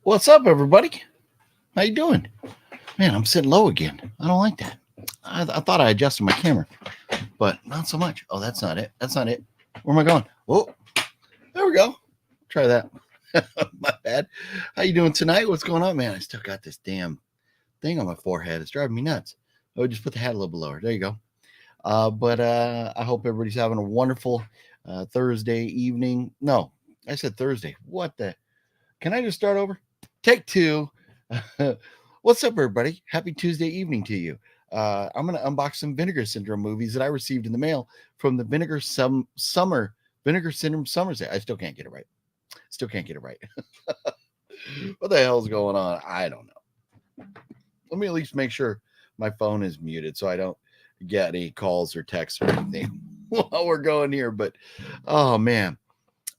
What's up, everybody? How you doing? Man, I'm sitting low again. I don't like that. I thought I adjusted my camera, but not so much. Oh, that's not it. That's not it. Where am I going? Oh, there we go. Try that. My bad. How you doing tonight? What's going on, man? I still got this damn thing on my forehead. It's driving me nuts. Oh, just put the hat a little bit lower. There you go. But I hope everybody's having a wonderful Thursday evening. No, I said Thursday. What the? Can I just start over? Take two. What's up, everybody? Happy Tuesday evening to you. I'm going to unbox some Vinegar Syndrome movies that I received in the mail from the Vinegar Syndrome Summer Sale. I still can't get it right. What the hell is going on? I don't know. Let me at least make sure my phone is muted so I don't get any calls or texts or anything while we're going here. But, oh, man.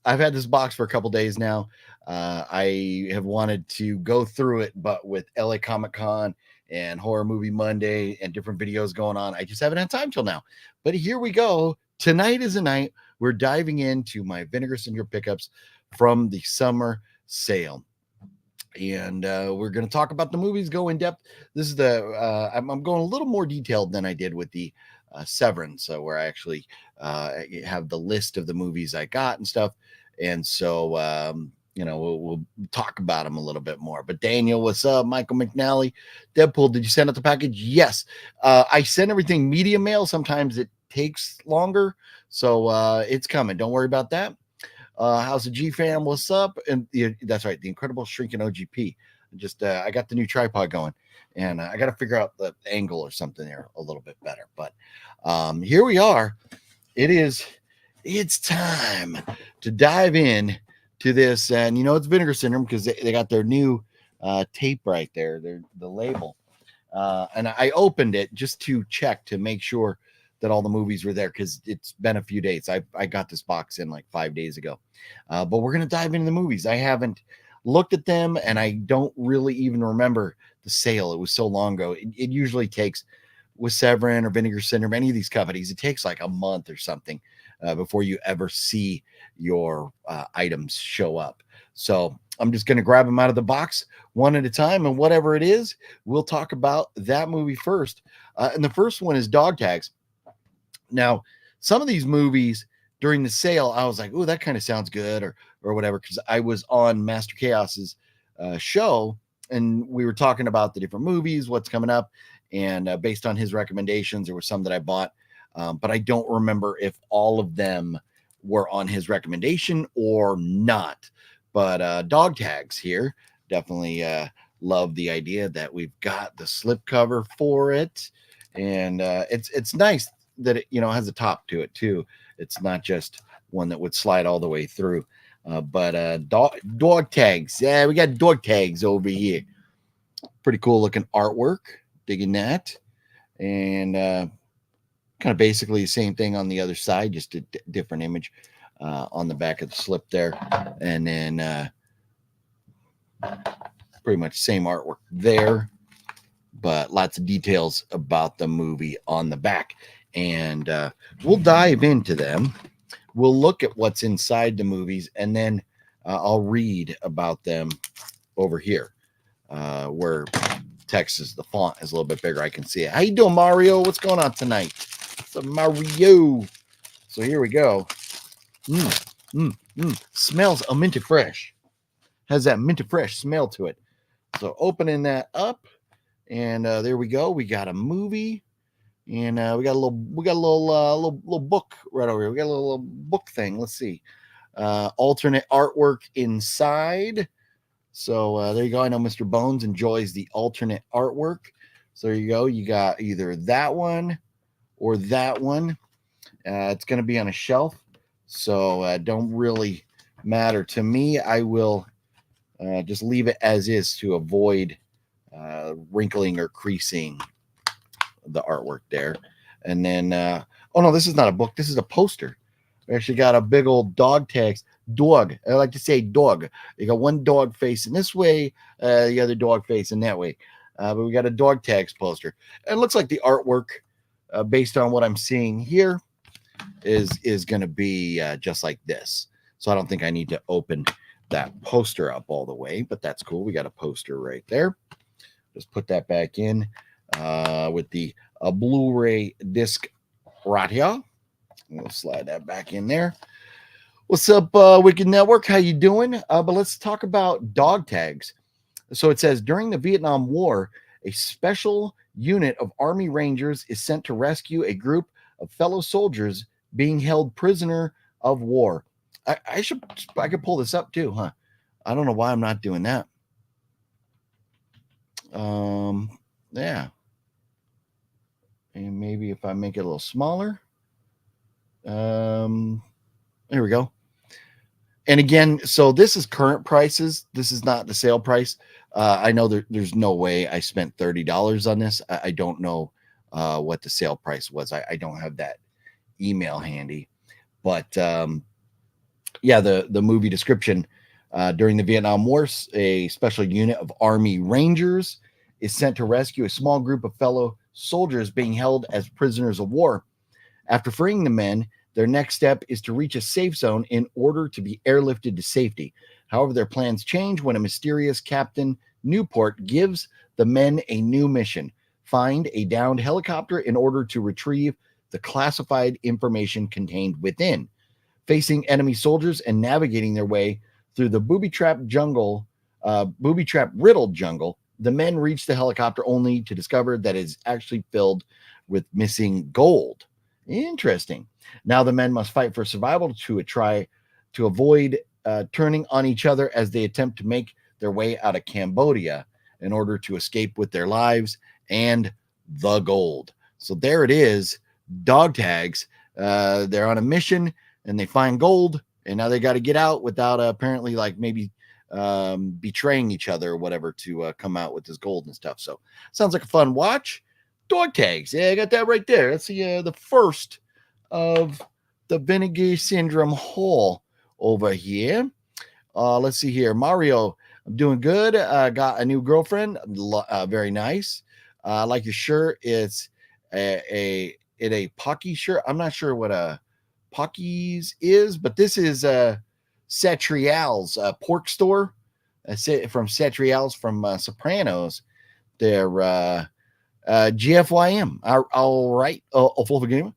I've had this box for a couple days now. I have wanted to go through it, but with LA Comic Con and Horror Movie Monday and different videos going on, I just haven't had time till now. But here we go. Tonight is the night we're diving into my Vinegar Syndrome pickups from the summer sale. And we're going to talk about the movies, go in depth. This is I'm going a little more detailed than I did with the Severance, where I actually have the list of the movies I got and stuff. And so, we'll talk about them a little bit more. But Daniel, what's up? Michael McNally, Deadpool, did you send out the package? Yes. I send everything media mail. Sometimes it takes longer. So it's coming. Don't worry about that. How's the G fam? What's up? And that's right. The Incredible Shrinking OGP. I got the new tripod going, and I got to figure out the angle or something there a little bit better. But here we are. It's time to dive in to this. And, it's Vinegar Syndrome because they got their new tape right there, the label. And I opened it just to check to make sure that all the movies were there because it's been a few days. I got this box in like 5 days ago. But we're going to dive into the movies. I haven't looked at them, and I don't really even remember the sale. It was so long ago. It usually takes, with Severin or Vinegar Syndrome, any of these companies, it takes like a month or something before you ever see your items show up. So I'm just going to grab them out of the box one at a time, and whatever it is, we'll talk about that movie first. And the first one is Dog Tags. Now, some of these movies during the sale, I was like, "Oh, that kind of sounds good," or whatever, because I was on Master Chaos's show, and we were talking about the different movies, what's coming up, and based on his recommendations, there were some that I bought, but I don't remember if all of them were on his recommendation or not. But Dog Tags here, definitely love the idea that we've got the slipcover for it, and it's nice that it has a top to it too. It's not just one that would slide all the way through. But dog tags. Yeah, we got dog tags over here. Pretty cool looking artwork. Digging that. And kind of basically the same thing on the other side, just a different image on the back of the slip there. And then pretty much same artwork there, but lots of details about the movie on the back. And we'll dive into them. We'll look at what's inside the movies, and then I'll read about them over here where text is, the font is a little bit bigger. I can see it. How you doing, Mario? What's going on tonight? What's up, Mario? So here we go. Smells a minty fresh. Has that minty fresh smell to it. So opening that up, and there we go. We got a movie. And we got a little book right over here. We got a little book thing. Let's see. Alternate artwork inside. So there you go. I know Mr. Bones enjoys the alternate artwork. So there you go. You got either that one or that one. It's going to be on a shelf. So don't really matter to me. I will just leave it as is to avoid wrinkling or creasing the artwork there. And then oh no, this is not a book, this is a poster. We actually got a big old dog tags. Dog, I like to say dog. You got one dog facing this way, the other dog facing that way, but we got a dog tags poster. And it looks like the artwork based on what I'm seeing here is going to be just like this. So I don't think I need to open that poster up all the way, but that's cool. We got a poster right there. Just put that back in with the Blu-ray disc right here. We'll slide that back in there. What's up, Wicked Network? How you doing? But let's talk about dog tags. So it says, during the Vietnam War, a special unit of Army Rangers is sent to rescue a group of fellow soldiers being held prisoner of war. I could pull this up too, huh? I don't know why I'm not doing that. Yeah. And maybe if I make it a little smaller. There we go. And again, so this is current prices. This is not the sale price. I know there's no way I spent $30 on this. I don't know what the sale price was. I don't have that email handy. But yeah, the movie description, during the Vietnam War, a special unit of Army Rangers is sent to rescue a small group of fellow soldiers being held as prisoners of war. After freeing the men, their next step is to reach a safe zone in order to be airlifted to safety. However, their plans change when a mysterious Captain Newport gives the men a new mission: find a downed helicopter in order to retrieve the classified information contained within. Facing enemy soldiers and navigating their way through the booby-trap riddled jungle, the men reach the helicopter only to discover that it is actually filled with missing gold. Interesting. Now the men must fight for survival to try to avoid turning on each other as they attempt to make their way out of Cambodia in order to escape with their lives and the gold. So there it is. Dog tags. They're on a mission and they find gold, and now they got to get out without apparently like maybe betraying each other or whatever to come out with this gold and stuff. So sounds like a fun watch. Dog tags. Yeah, I got that right there. That's the first of the Vinegar Syndrome haul over here. Let's see here. Mario, I'm doing good. Got a new girlfriend. Very nice. I like your shirt. It's a Pocky shirt. I'm not sure what a Pocky's is, but this is Satrial's pork store. From Satrial's from Sopranos. They're GFYM. All right. Full game.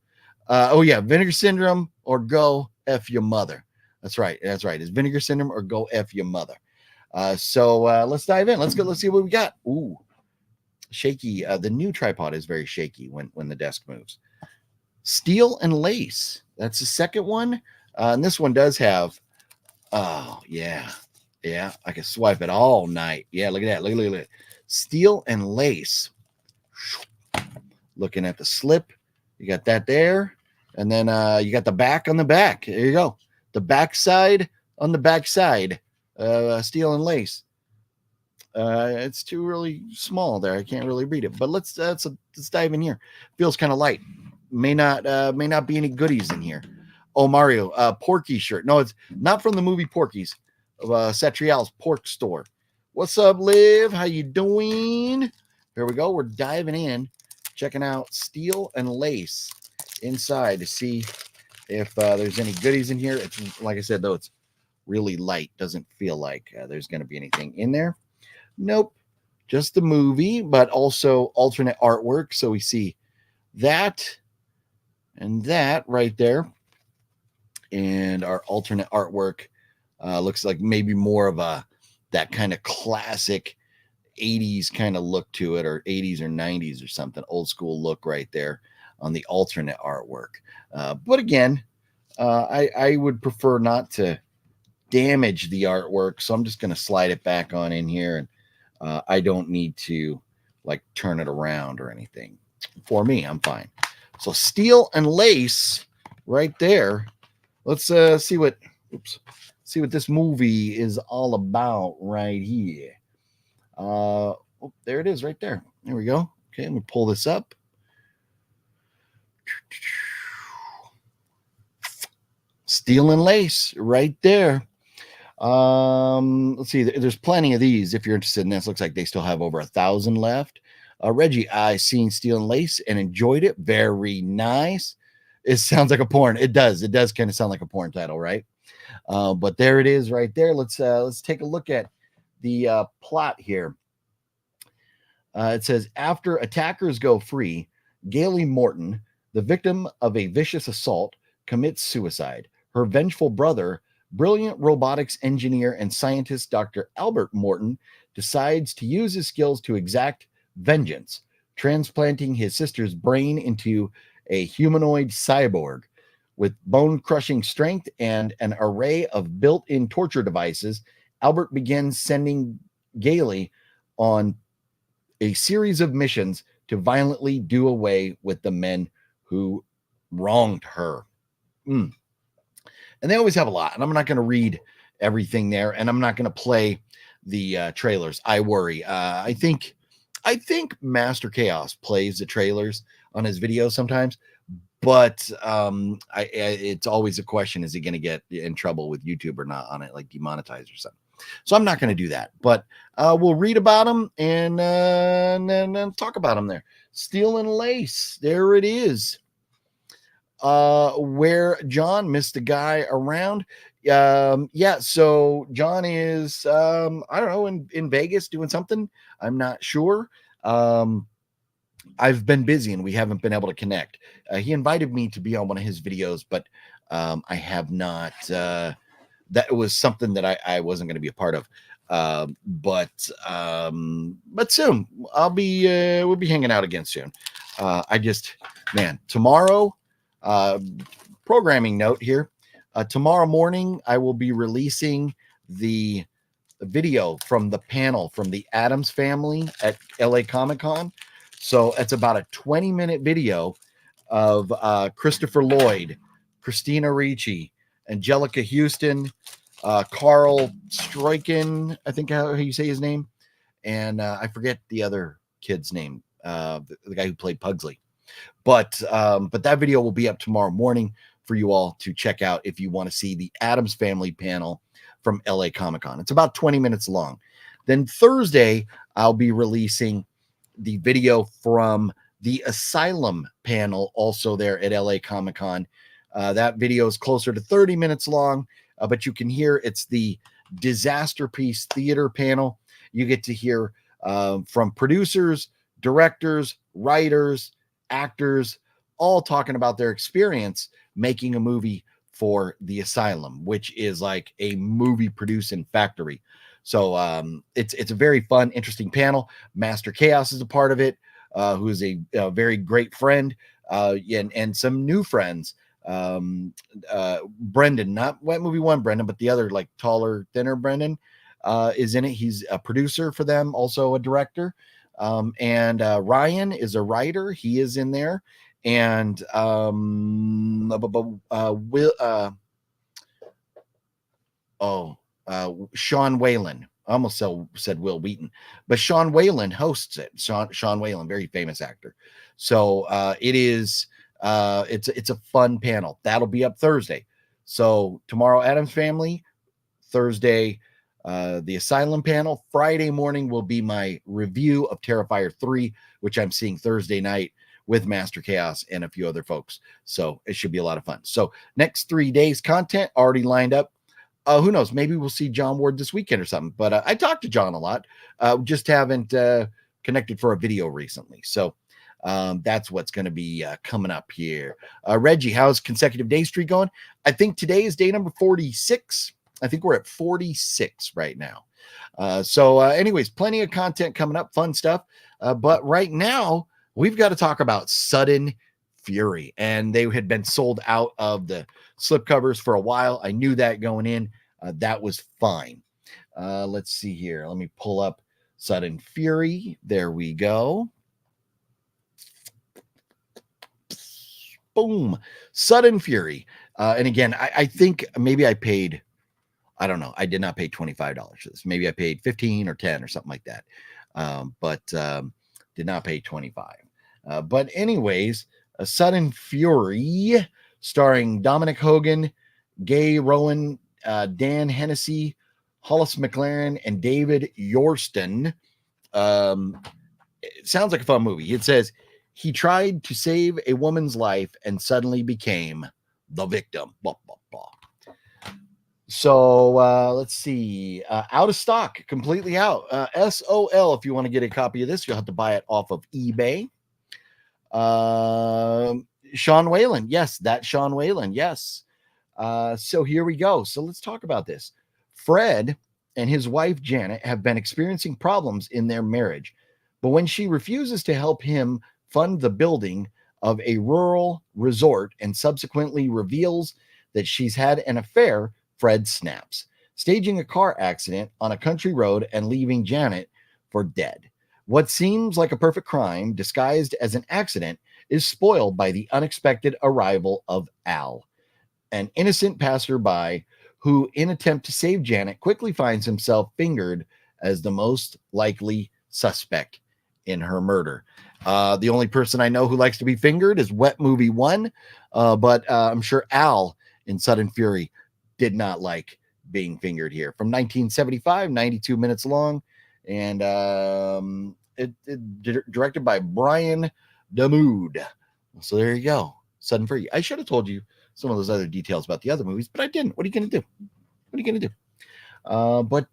Oh yeah, Vinegar Syndrome or go F your mother. That's right. It's Vinegar Syndrome or go F your mother. So let's dive in. Let's see what we got. Ooh, shaky. The new tripod is very shaky when the desk moves. Steel and lace. That's the second one. And this one does have. Oh yeah. I can swipe it all night. Yeah, look at that. Look at that. Steel and lace. Looking at the slip, you got that there, and then you got the back on the back. There you go. The back side on the back side. Steel and lace. It's too really small there. I can't really read it. But let's dive in here. Feels kind of light. May not be any goodies in here. Oh, Mario, Porky shirt. No, it's not from the movie Porky's. Satrial's pork store. What's up, Liv? How you doing? Here we go. We're diving in, checking out steel and lace inside to see if there's any goodies in here. It's like I said, though, it's really light. Doesn't feel like there's going to be anything in there. Nope. Just the movie, but also alternate artwork. So we see that and that right there. And our alternate artwork looks like maybe more of that kind of classic 80s kind of look to it, or 80s or 90s or something, old school look right there on the alternate artwork. But again, I would prefer not to damage the artwork, so I'm just going to slide it back on in here, and I don't need to like turn it around or anything. For me, I'm fine. So steel and lace right there. Let's see what this movie is all about right here. Oh, there it is right there. There we go. Okay, let me pull this up. Steel and lace right there. Let's see. There's plenty of these if you're interested in this. Looks like they still have over 1,000 left. Reggie, I seen Steel and Lace and enjoyed it. Very nice. It sounds like a porn. It does. It does kind of sound like a porn title, right? But there it is right there. Let's take a look at the plot here. It says, after attackers go free, Gale Morton, the victim of a vicious assault, commits suicide. Her vengeful brother, brilliant robotics engineer and scientist Dr. Albert Morton, decides to use his skills to exact vengeance, transplanting his sister's brain into a humanoid cyborg. With bone-crushing strength and an array of built-in torture devices, Albert begins sending Gale on a series of missions to violently do away with the men who wronged her. And they always have a lot, and I'm not going to read everything there, and I'm not going to play the trailers. I worry. I think Master Chaos plays the trailers on his videos sometimes, but it's always a question: is he going to get in trouble with YouTube or not on it, like demonetized or something? So I'm not going to do that, but we'll read about them and then talk about them there. Steel and Lace, there it is. Where John missed a guy around. Yeah, so John is, I don't know, in Vegas doing something. I'm not sure. I've been busy and we haven't been able to connect. He invited me to be on one of his videos, but I have not. That was something that I wasn't going to be a part of. But soon we'll be hanging out again soon. Tomorrow, programming note here. Tomorrow morning, I will be releasing the video from the panel from the Addams family at LA Comic-Con. So it's about a 20-minute video of Christopher Lloyd, Christina Ricci, Angelica Houston, Carl Stroiken, I think how you say his name, and I forget the other kid's name, the guy who played Pugsley. But that video will be up tomorrow morning for you all to check out if you want to see the Addams Family panel from LA Comic-Con. It's about 20 minutes long. Then Thursday, I'll be releasing the video from the Asylum panel, also there at LA Comic-Con. That video is closer to 30 minutes long, but you can hear it's the Disaster Piece Theater panel. You get to hear from producers, directors, writers, actors, all talking about their experience making a movie for the Asylum, which is like a movie producing factory. So it's a very fun, interesting panel. Master Chaos is a part of it, who is a very great friend, and some new friends. Brendan, not Wet Movie One Brendan, but the other, like taller, thinner Brendan, is in it. He's a producer for them, also a director. And Ryan is a writer. He is in there. And Sean Whalen. I almost said Will Wheaton, but Sean Whalen hosts it. Sean Whalen, very famous actor. So it's a fun panel. That'll be up Thursday. So tomorrow, Addams Family. Thursday, the Asylum panel. Friday morning will be my review of Terrifier 3, which I'm seeing Thursday night with Master Chaos and a few other folks. So it should be a lot of fun. So next 3 days content already lined up. Who knows? Maybe we'll see John Ward this weekend or something. But I talked to John a lot. Just haven't connected for a video recently. So that's what's going to be coming up here. Reggie, how's consecutive day streak going? I think today is day number 46. I think we're at 46 right now. Anyways, plenty of content coming up, fun stuff. But right now, we've got to talk about Sudden Fury. And they had been sold out of the slipcovers for a while. I knew that going in. That was fine. Let's see here. Let me pull up Sudden Fury. There we go. Boom. Sudden Fury. And again, I think maybe I paid, I don't know. I did not pay $25 for this. Maybe I paid 15 or 10 or something like that. But did not pay 25. But anyways, a Sudden Fury starring Dominic Hogan, Gay Rowan, Dan Hennessy, Hollis McLaren, and David Yorston. It sounds like a fun movie. It says, he tried to save a woman's life and suddenly became the victim. Blah, blah, blah. So let's see. Out of stock, completely out. SOL. If you want to get a copy of this, you'll have to buy it off of eBay. Sean Whalen. Yes, that's Sean Whalen. Yes. So here we go. So let's talk about this. Fred and his wife Janet have been experiencing problems in their marriage, but when she refuses to help him fund the building of a rural resort and subsequently reveals that she's had an affair, Fred snaps, staging a car accident on a country road and leaving Janet for dead. What seems like a perfect crime disguised as an accident is spoiled by the unexpected arrival of Al, an innocent passerby who, in attempt to save Janet, quickly finds himself fingered as the most likely suspect in her murder. The only person I know who likes to be fingered is Wet Movie 1, but I'm sure Al in Sudden Fury did not like being fingered here. From 1975, 92 minutes long, and directed by Brian Damoud. So there you go. Sudden Fury. I should have told you some of those other details about the other movies, but I didn't. What are you going to do? What are you going to do? But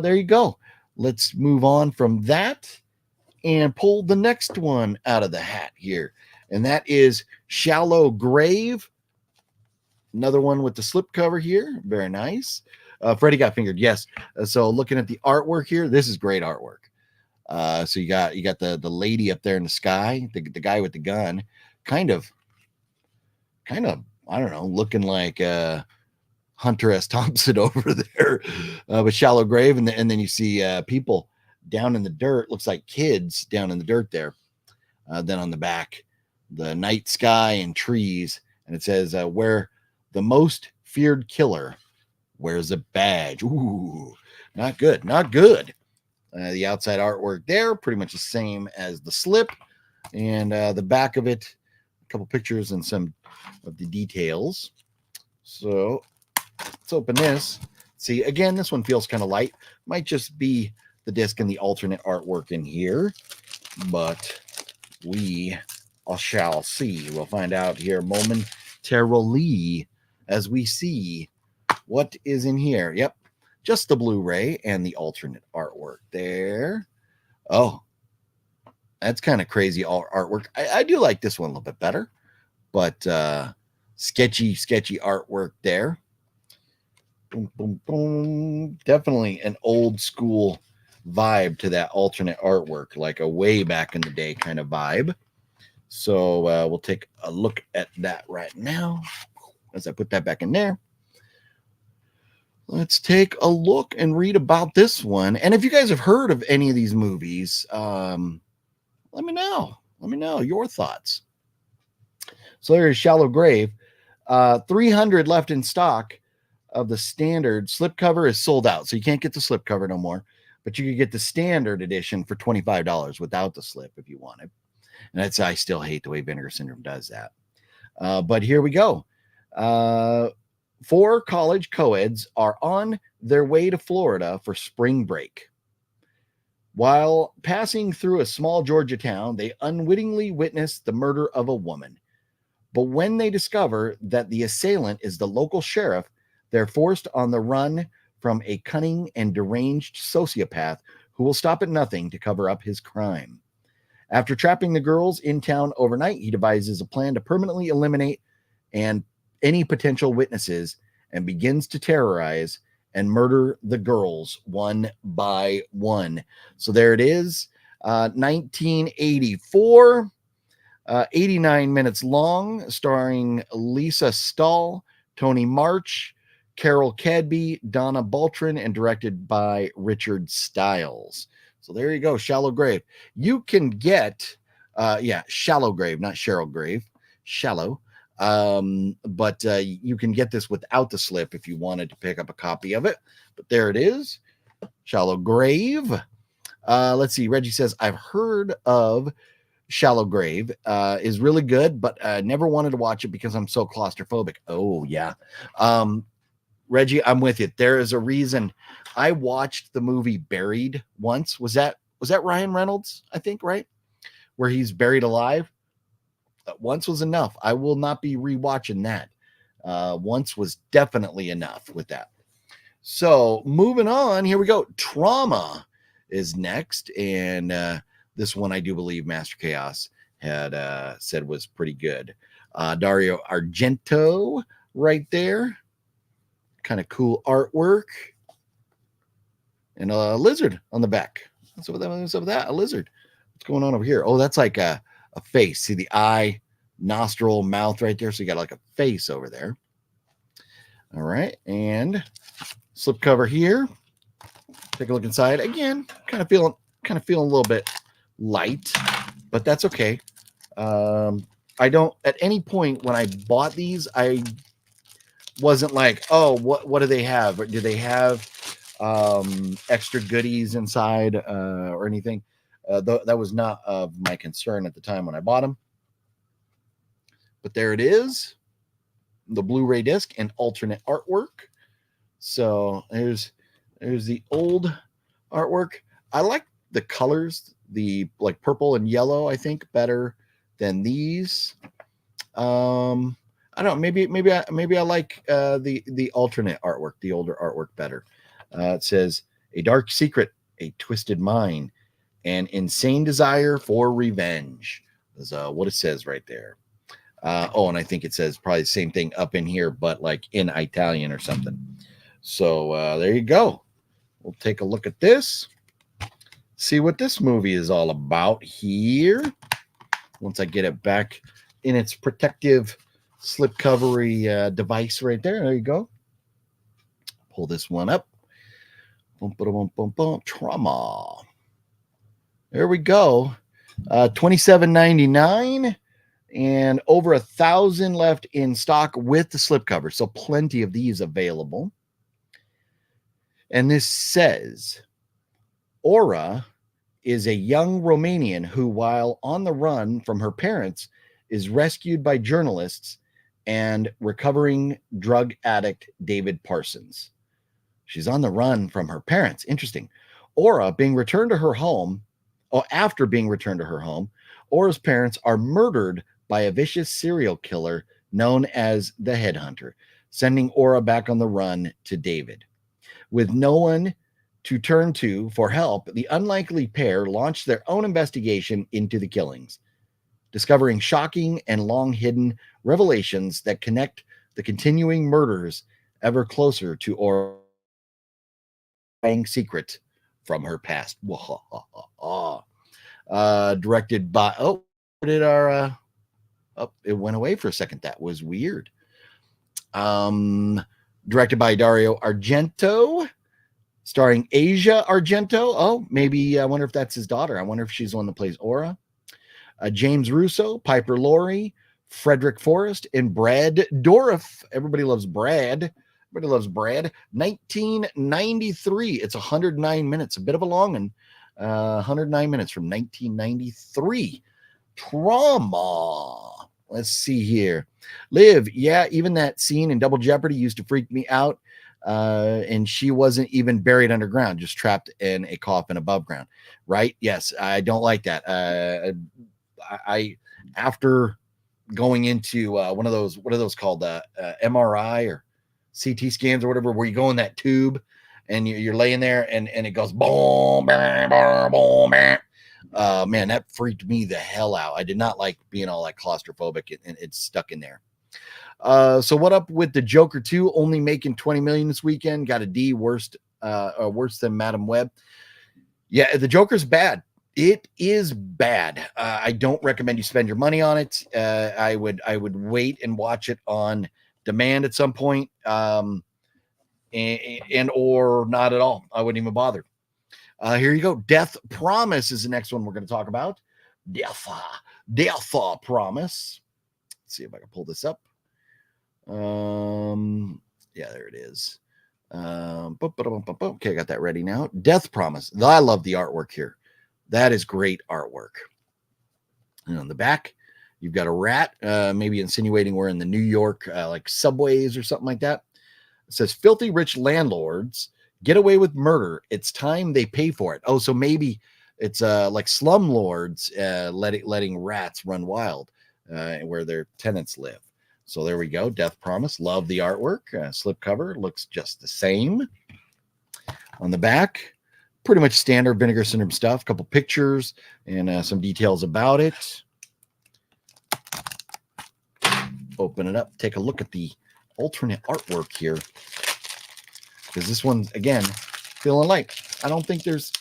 there you go. Let's move on from that and pull the next one out of the hat here. And that is Shallow Grave. Another one with the slipcover here. Very nice. Freddie got fingered. Yes. So looking at the artwork here, this is great artwork. So you got the lady up there in the sky, the guy with the gun, kind of, I don't know, looking like Hunter S. Thompson over there, with Shallow Grave, and then you see people down in the dirt. Looks like kids down in the dirt there. Then on the back, the night sky and trees, and it says where the most feared killer wears a badge. Ooh, not good, not good. The outside artwork there, pretty much the same as the slip, and the back of it, a couple pictures and some of the details. So let's open this. See, again, this one feels kind of light. Might just be the disc and the alternate artwork in here, but we shall see. We'll find out here momentarily as we see what is in here. Yep, just the Blu-ray and the alternate artwork there. Oh, that's kind of crazy artwork. I do like this one a little bit better, but sketchy artwork there. Boom, boom, boom. Definitely an old school vibe to that alternate artwork, like a way back in the day kind of vibe. So we'll take a look at that right now as I put that back in there. Let's take a look and read about this one. And if you guys have heard of any of these movies, let me know. Let me know your thoughts. So there's Shallow Grave. 300 left in stock of the standard. Slipcover is sold out, so you can't get the slipcover no more. But you could get the standard edition for $25 without the slip if you wanted. And I still hate the way Vinegar Syndrome does that. But here we go. 4 college co-eds are on their way to Florida for spring break. While passing through a small Georgia town, they unwittingly witness the murder of a woman. But when they discover that the assailant is the local sheriff, they're forced on the run from a cunning and deranged sociopath who will stop at nothing to cover up his crime. After trapping the girls in town overnight, he devises a plan to permanently eliminate any potential witnesses and begins to terrorize and murder the girls one by one. So there it is, 1984, 89 minutes long, starring Lisa Stahl, Tony March, Carol Cadby, Donna Baltrin, and directed by Richard Stiles. So there you go, Shallow Grave. You can get, Shallow Grave, not Cheryl Grave, Shallow. But you can get this without the slip if you wanted to pick up a copy of it. But there it is, Shallow Grave. Let's see. Reggie says, I've heard of Shallow Grave. Is really good, but never wanted to watch it because I'm so claustrophobic. Oh, yeah. Reggie, I'm with you. There is a reason. I watched the movie Buried once. Was that Ryan Reynolds, I think, right? Where he's buried alive. Once was enough. I will not be rewatching that. Once was definitely enough with that. So moving on, here we go. Trauma is next, and this one I do believe Master Chaos had said was pretty good. Dario Argento right there, kind of cool artwork, and a lizard on the back. What's up with that? A lizard. What's going on over here? Oh, that's like a face. See the eye, nostril, mouth right there. So you got like a face over there. All right, and slipcover here. Take a look inside. Again, kind of feeling a little bit light, but that's okay. I don't, at any point when I bought these, I wasn't like, oh, what do they have? Or do they have extra goodies inside or anything? That was not of my concern at the time when I bought them. But there it is, the Blu-ray disc and alternate artwork. So there's the old artwork. I like the colors, the like purple and yellow, I think better than these. I don't know, maybe I like the alternate artwork, the older artwork better. It says a dark secret, a twisted mind, an insane desire for revenge is what it says right there. And I think it says probably the same thing up in here, but like in Italian or something. So there you go. We'll take a look at this, see what this movie is all about here. Once I get it back in its protective slipcovery device right there. There you go. Pull this one up. Boom, boom, boom, boom. Trauma. There we go. $27.99 and over 1,000 left in stock with the slipcover. So plenty of these available. And this says, Aura is a young Romanian who, while on the run from her parents, is rescued by journalists and recovering drug addict David Parsons. She's on the run from her parents. Interesting. Aura being returned to her home, or after being returned to her home, Aura's parents are murdered by a vicious serial killer known as the Headhunter, sending Aura back on the run to David. With no one to turn to for help, the unlikely pair launch their own investigation into the killings, discovering shocking and long-hidden revelations that connect the continuing murders ever closer to Aura's secret from her past. Directed by, it went away for a second. That was weird. Directed by Dario Argento, starring Asia Argento. Oh, maybe I wonder if that's his daughter. I wonder if she's the one that plays Aura. James Russo, Piper Laurie, Frederick Forrest, and Brad Dourif. Everybody loves Brad. 1993. It's 109 minutes. A bit of a long one. 109 minutes from 1993. Trauma. Let's see here. Liv, yeah, even that scene in Double Jeopardy used to freak me out. And she wasn't even buried underground, just trapped in a coffin above ground. Right? Yes, I don't like that. I after going into one of those, what are those called? MRI or CT scans or whatever, where you go in that tube and you're laying there and it goes boom, boom, boom, boom. Man, that freaked me the hell out. I did not like being all like claustrophobic and it's stuck in there. So what up with the Joker 2 only making 20 million this weekend? Got a D, worse than Madam Web. Yeah, the Joker's bad. It is bad. I don't recommend you spend your money on it. I would wait and watch it on demand at some point, and or not at all. I wouldn't even bother. Here you go. Death Promise is the next one we're going to talk about. Death Promise. Let's see if I can pull this up. Yeah, there it is. Okay, I got that ready now. Death Promise. I love the artwork here. That is great artwork. And on the back, you've got a rat, maybe insinuating we're in the New York like subways or something like that. It says, filthy rich landlords get away with murder. It's time they pay for it. Oh, so maybe it's like slumlords letting rats run wild where their tenants live. So there we go. Death Promise. Love the artwork. Slipcover looks just the same. On the back, pretty much standard Vinegar Syndrome stuff. A couple pictures and some details about it. Open it up. Take a look at the alternate artwork here. Because this one, again, feeling light. I don't think there's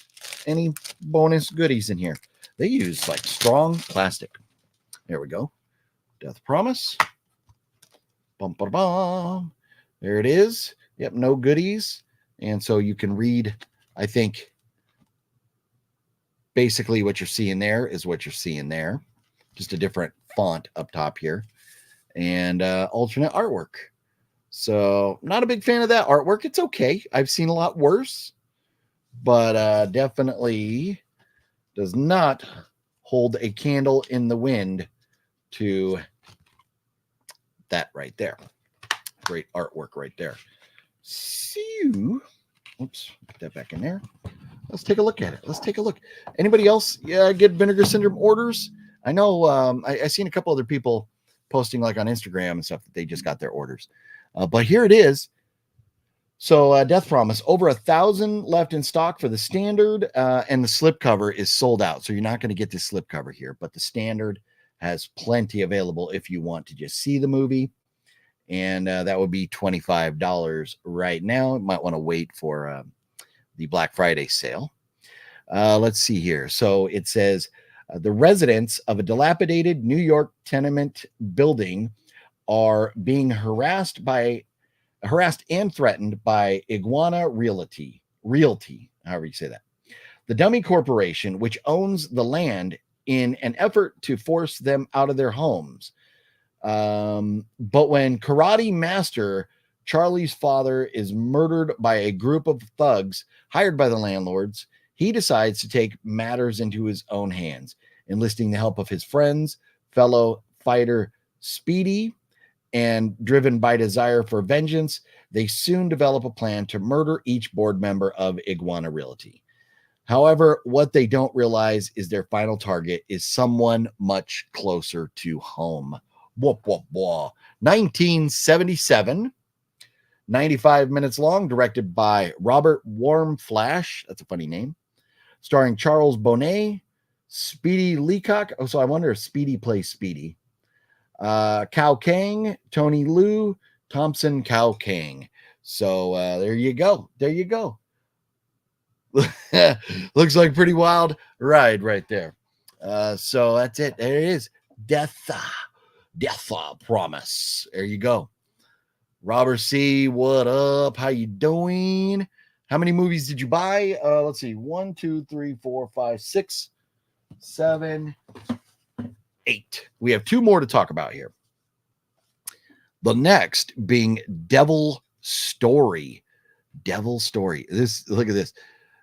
any bonus goodies in here. They use like strong plastic. There we go. Death Promise. Bum, ba, bum. There it is. Yep, no goodies. And so you can read, I think, basically what you're seeing there is what you're seeing there. Just a different font up top here. And alternate artwork. So not a big fan of that artwork. It's okay. I've seen a lot worse. But definitely does not hold a candle in the wind to that right there. Great artwork right there. So, oops, put that back in there. Let's take a look at it. Let's take a look. Anybody else get Vinegar Syndrome orders? I know I seen a couple other people posting like on Instagram and stuff that they just got their orders. But here it is. So Death Promise, over 1,000 left in stock for the standard, and the slipcover is sold out. So you're not going to get this slipcover here, but the standard has plenty available if you want to just see the movie. And that would be $25 right now. You might want to wait for the Black Friday sale. Let's see here. So it says the residents of a dilapidated New York tenement building are being harassed and threatened by Iguana Realty, however you say that. The dummy corporation, which owns the land, in an effort to force them out of their homes. But when karate master Charlie's father is murdered by a group of thugs hired by the landlords, he decides to take matters into his own hands, enlisting the help of his friends, fellow fighter Speedy, and driven by desire for vengeance, they soon develop a plan to murder each board member of Iguana Realty. However, what they don't realize is their final target is someone much closer to home. Whoop, whoop, whoop. 1977, 95 minutes long, directed by Robert Warmflash. That's a funny name. Starring Charles Bonnet, Speedy Leacock. Oh, so I wonder if Speedy plays Speedy. Cao Kang, Tony Liu, Thompson Cao Kang. So there you go. There you go. Looks like pretty wild ride right there. So that's it. There it is. Death Promise. There you go. Robert C, what up? How you doing? How many movies did you buy? Let's see. 1, 2, 3, 4, 5, 6, 7, 8. We have 2 more to talk about here. The next being Devil Story. Devil Story. Look at this.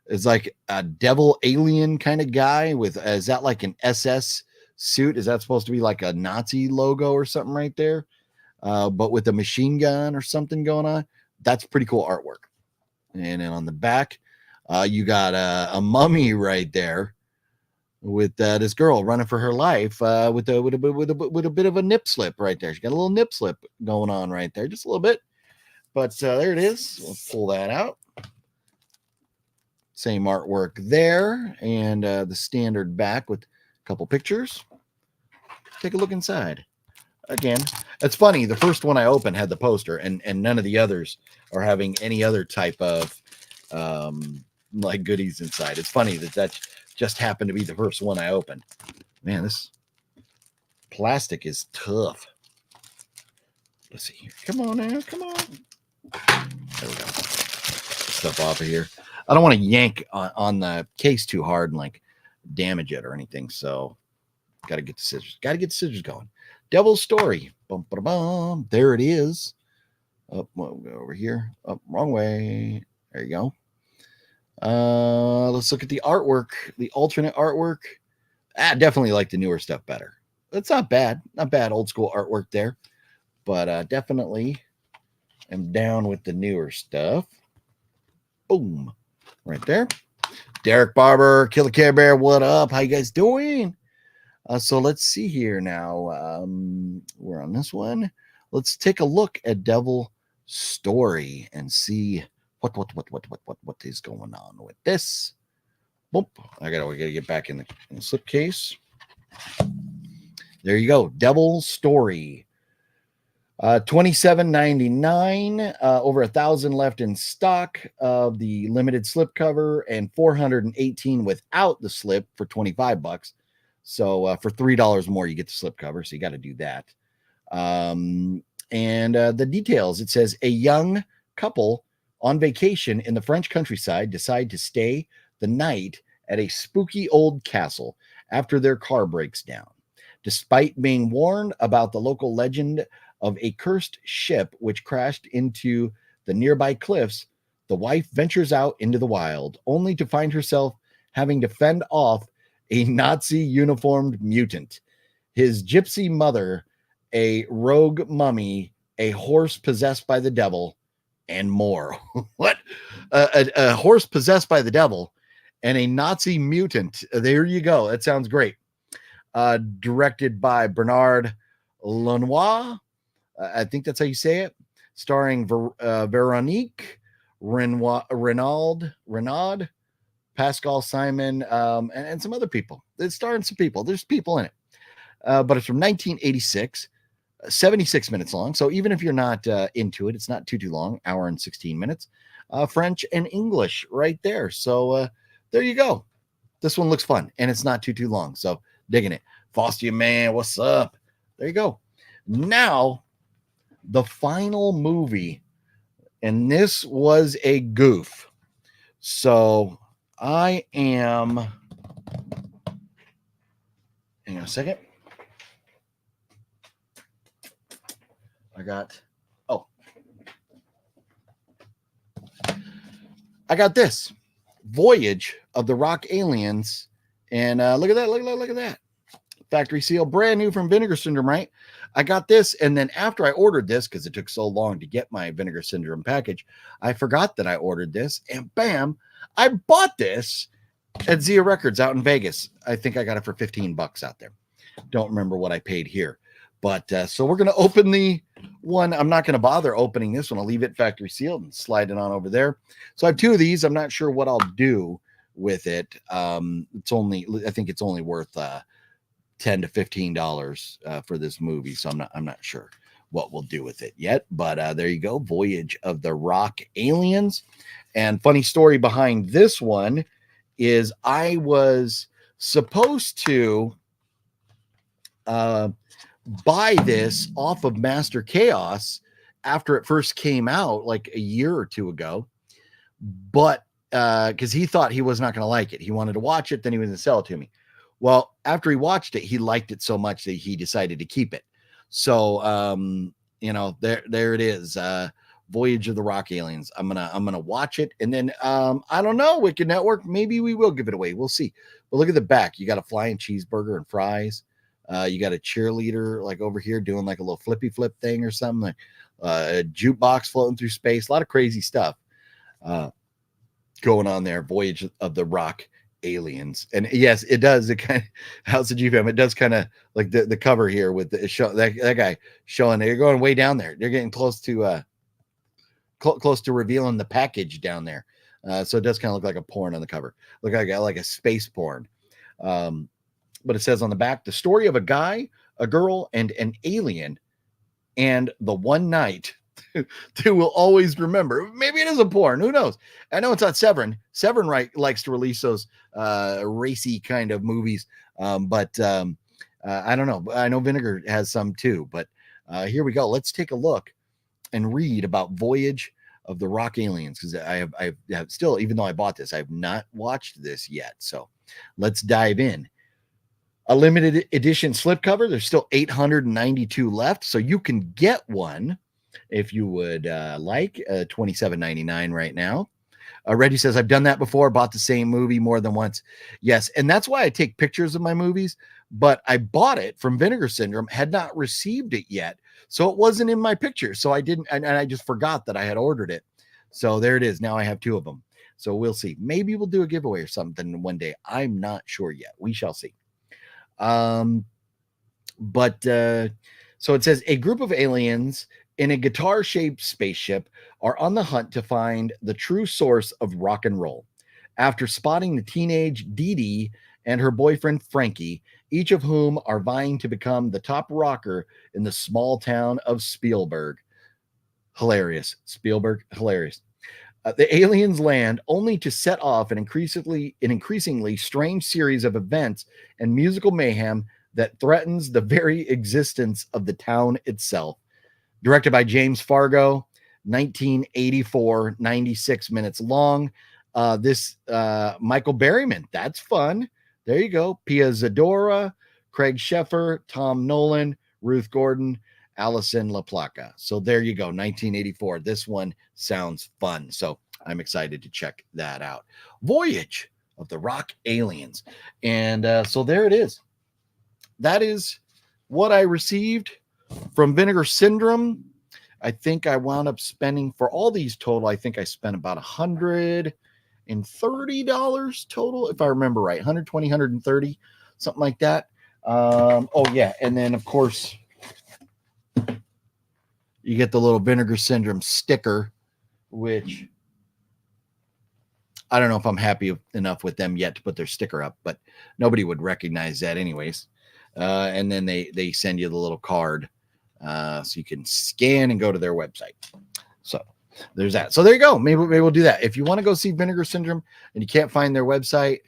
It's like a devil alien kind of guy with, is that like an SS suit? Is that supposed to be like a Nazi logo or something right there? But with a machine gun or something going on. That's pretty cool artwork. And then on the back, you got a mummy right there with this girl running for her life with a bit of a nip slip right there. She got a little nip slip going on right there, just a little bit. But there it is. We'll pull that out. Same artwork there, and the standard back with a couple pictures. Take a look inside. Again, it's funny. The first one I opened had the poster, and none of the others are having any other type of like goodies inside. It's funny that just happened to be the first one I opened. Man, this plastic is tough. Let's see here. Come on now. Come on. There we go. Stuff off of here. I don't want to yank on the case too hard and like damage it or anything. So got to get the scissors. Got to get the scissors going. Devil's Story. Bum, ba, bum. There it is. Up, we'll go over here. Up, wrong way. There you go. Let's look at the artwork. The alternate artwork. I definitely like the newer stuff better. It's not bad. Not bad old school artwork there. But definitely am down with the newer stuff. Boom. Right there. Derek Barber, Killer Care Bear, what up? How you guys doing? So let's see here now. We're on this one. Let's take a look at Devil Story and see What is going on with this? Boop. We gotta get back in the slipcase. There you go. Devil's Story. $27.99. Over 1,000 left in stock of the limited slipcover, and 418 without the slip for $25. So for $3 more, you get the slipcover. So you got to do that. And the details, it says a young couple on vacation in the French countryside decide to stay the night at a spooky old castle after their car breaks down. Despite being warned about the local legend of a cursed ship which crashed into the nearby cliffs, the wife ventures out into the wild, only to find herself having to fend off a Nazi uniformed mutant, his gypsy mother, a rogue mummy, a horse possessed by the devil, and more. What? A horse possessed by the devil and a Nazi mutant. There you go. That sounds great. Directed by Bernard Lenoir. I think that's how you say it. Starring Veronique Renaud, Pascal Simon, and some other people. It's starring some people. There's people in it. But it's from 1986, 76 minutes long. So even if you're not into it, it's not too long, hour and 16 minutes. French and English right there. So there you go. This one looks fun, and it's not too long. So digging it. Foster, man, what's up? There you go. Now, the final movie, and this was a goof. So I am, hang on a second. I got this Voyage of the Rock Aliens, and look at that, look at that factory seal, brand new from Vinegar Syndrome, right? I got this, and then after I ordered this, because it took so long to get my Vinegar Syndrome package, I forgot that I ordered this, and bam, I bought this at Zia Records out in Vegas. I think I got it for $15 out there. Don't remember what I paid here. But so we're going to open the one. I'm not going to bother opening this one. I'll leave it factory sealed and slide it on over there. So I have two of these. I'm not sure what I'll do with it. I think it's only worth $10 to $15 for this movie. So I'm not sure what we'll do with it yet. But there you go. Voyage of the Rock Aliens. And funny story behind this one is I was supposed to buy this off of Master Chaos after it first came out like a year or two ago, but because he thought he was not going to like it. He wanted to watch it, then he was going to sell it to me. Well, after he watched it, he liked it so much that he decided to keep it. So there it is. Voyage of the Rock Aliens. I'm gonna watch it, and then I don't know, Wicked Network, maybe we will give it away. We'll see. But look at the back. You got a flying cheeseburger and fries. You got a cheerleader like over here doing like a little flippy flip thing or something, like a jukebox floating through space. A lot of crazy stuff going on there. Voyage of the Rock Aliens. And yes, it does. It kind of House of GFM. It does kind of like the cover here with the show that guy showing they're going way down there. They're getting close to revealing the package down there. So it does kind of look like a porn on the cover. Look like a space porn. But it says on the back, the story of a guy, a girl, and an alien, and the one night they will always remember. Maybe it is a porn. Who knows? I know it's not Severin. Severin likes to release those racy kind of movies. But I don't know. I know Vinegar has some too. But here we go. Let's take a look and read about Voyage of the Rock Aliens, because I have still, even though I bought this, I have not watched this yet. So let's dive in. A limited edition slipcover. There's still 892 left, so you can get one if you would like. $27.99 right now. Reggie says, I've done that before, bought the same movie more than once. Yes, and that's why I take pictures of my movies, but I bought it from Vinegar Syndrome, had not received it yet, so it wasn't in my picture, so I didn't, and I just forgot that I had ordered it. So there it is. Now I have two of them. So we'll see. Maybe we'll do a giveaway or something one day. I'm not sure yet. We shall see. So it says a group of aliens in a guitar-shaped spaceship are on the hunt to find the true source of rock and roll. After spotting the teenage Dee Dee and her boyfriend Frankie, each of whom are vying to become the top rocker in the small town of Spielberg. Hilarious. Spielberg, hilarious. The aliens land only to set off an increasingly strange series of events and musical mayhem that threatens the very existence of the town itself. Directed by James Fargo, 1984, 96 minutes long. This Michael Berryman, that's fun. There you go. Pia Zadora, Craig Sheffer, Tom Nolan, Ruth Gordon, Alison LaPlaca. So there you go, 1984. This one sounds fun. So I'm excited to check that out. Voyage of the Rock Aliens. And so there it is. That is what I received from Vinegar Syndrome. I think I wound up spending for all these total. I think I spent about $130 total, if I remember right. 120, 130, something like that. Oh yeah. And then of course you get the little Vinegar Syndrome sticker, which I don't know if I'm happy enough with them yet to put their sticker up, but nobody would recognize that anyways. And then they send you the little card so you can scan and go to their website. So there's that. So there you go. Maybe we'll do that. If you want to go see Vinegar Syndrome and you can't find their website,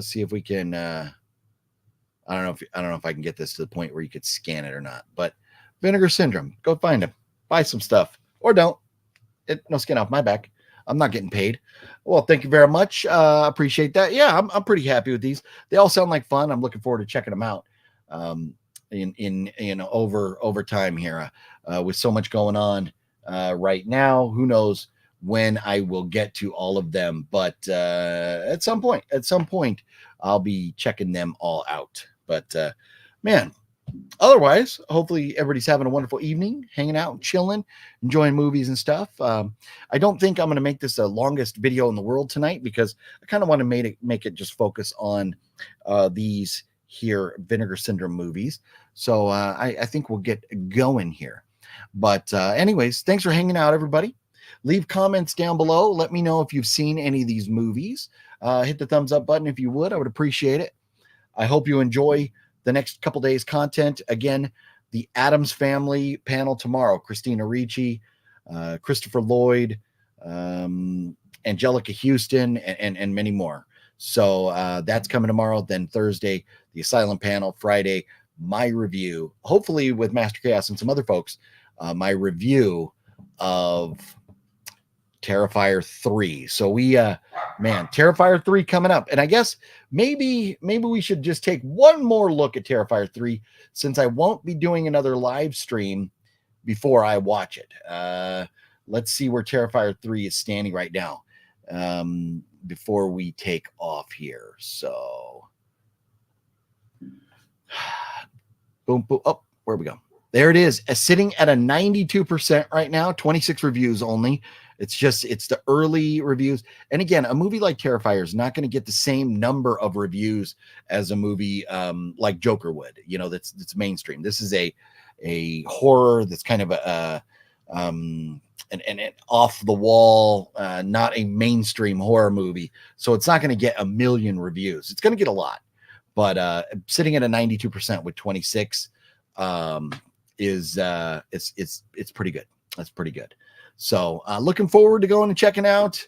see if we can. I don't know if I can get this to the point where you could scan it or not. But Vinegar Syndrome, go find them, buy some stuff, or don't. No skin off my back. I'm not getting paid. Well, thank you very much. Appreciate that. Yeah, I'm pretty happy with these. They all sound like fun. I'm looking forward to checking them out. In over time here with so much going on right now. Who knows when I will get to all of them? But at some point, I'll be checking them all out. But man. Otherwise, hopefully everybody's having a wonderful evening, hanging out, chilling, enjoying movies and stuff. I don't think I'm going to make this the longest video in the world tonight because I kind of want to make it just focus on these here Vinegar Syndrome movies. So I think we'll get going here. But anyways, thanks for hanging out, everybody. Leave comments down below. Let me know if you've seen any of these movies. Hit the thumbs up button if you would. I would appreciate it. I hope you enjoy the next couple days content. Again, the Addams Family panel tomorrow. Christina Ricci, Christopher Lloyd, Angelica Houston, and many more. So that's coming tomorrow. Then Thursday, the Asylum panel. Friday, my review, hopefully with Master Chaos and some other folks, my review of Terrifier 3. So we Terrifier 3 coming up. And I guess maybe we should just take one more look at Terrifier 3 since I won't be doing another live stream before I watch it. Let's see where Terrifier 3 is standing right now before we take off here. So boom, boom. Oh, where we go? There it is, sitting at a 92% right now, 26 reviews only. It's the early reviews. And again, a movie like Terrifier is not going to get the same number of reviews as a movie like Joker would, that's mainstream. This is a horror that's kind of an off the wall, not a mainstream horror movie. So it's not going to get a million reviews. It's going to get a lot, but sitting at a 92% with 26 is it's pretty good. That's pretty good. So looking forward to going and checking out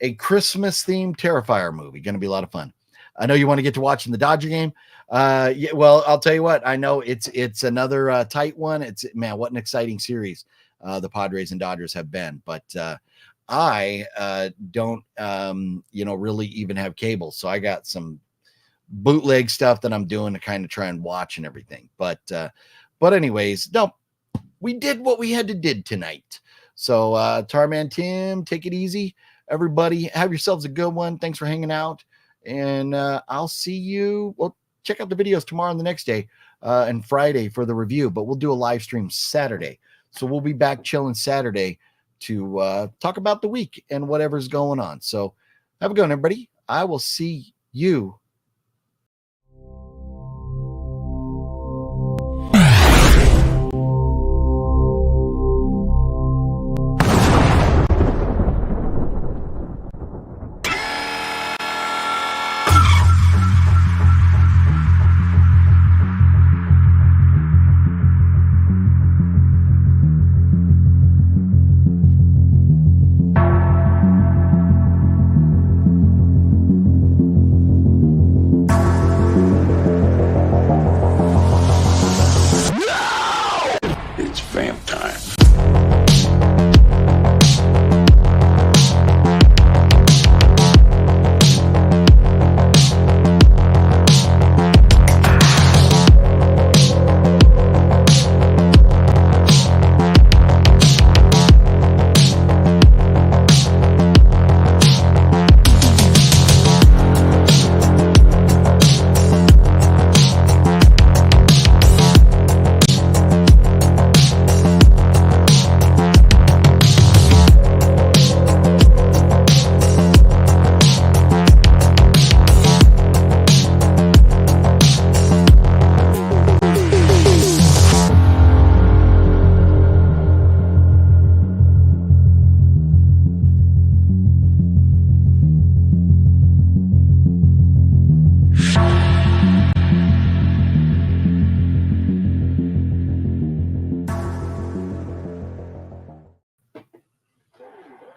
a Christmas themed Terrifier movie. Going to be a lot of fun. I know you want to get to watching the Dodger game. Yeah, well, I'll tell you what, I know it's another tight one. Man, what an exciting series the Padres and Dodgers have been, but I don't really even have cable. So I got some bootleg stuff that I'm doing to kind of try and watch and everything. But anyways, no, we did what we had to did tonight. So Tarman Tim, take it easy. Everybody, have yourselves a good one. Thanks for hanging out. And I'll see you. Well, check out the videos tomorrow and the next day and Friday for the review. But we'll do a live stream Saturday. So we'll be back chilling Saturday to talk about the week and whatever's going on. So have a good one, everybody. I will see you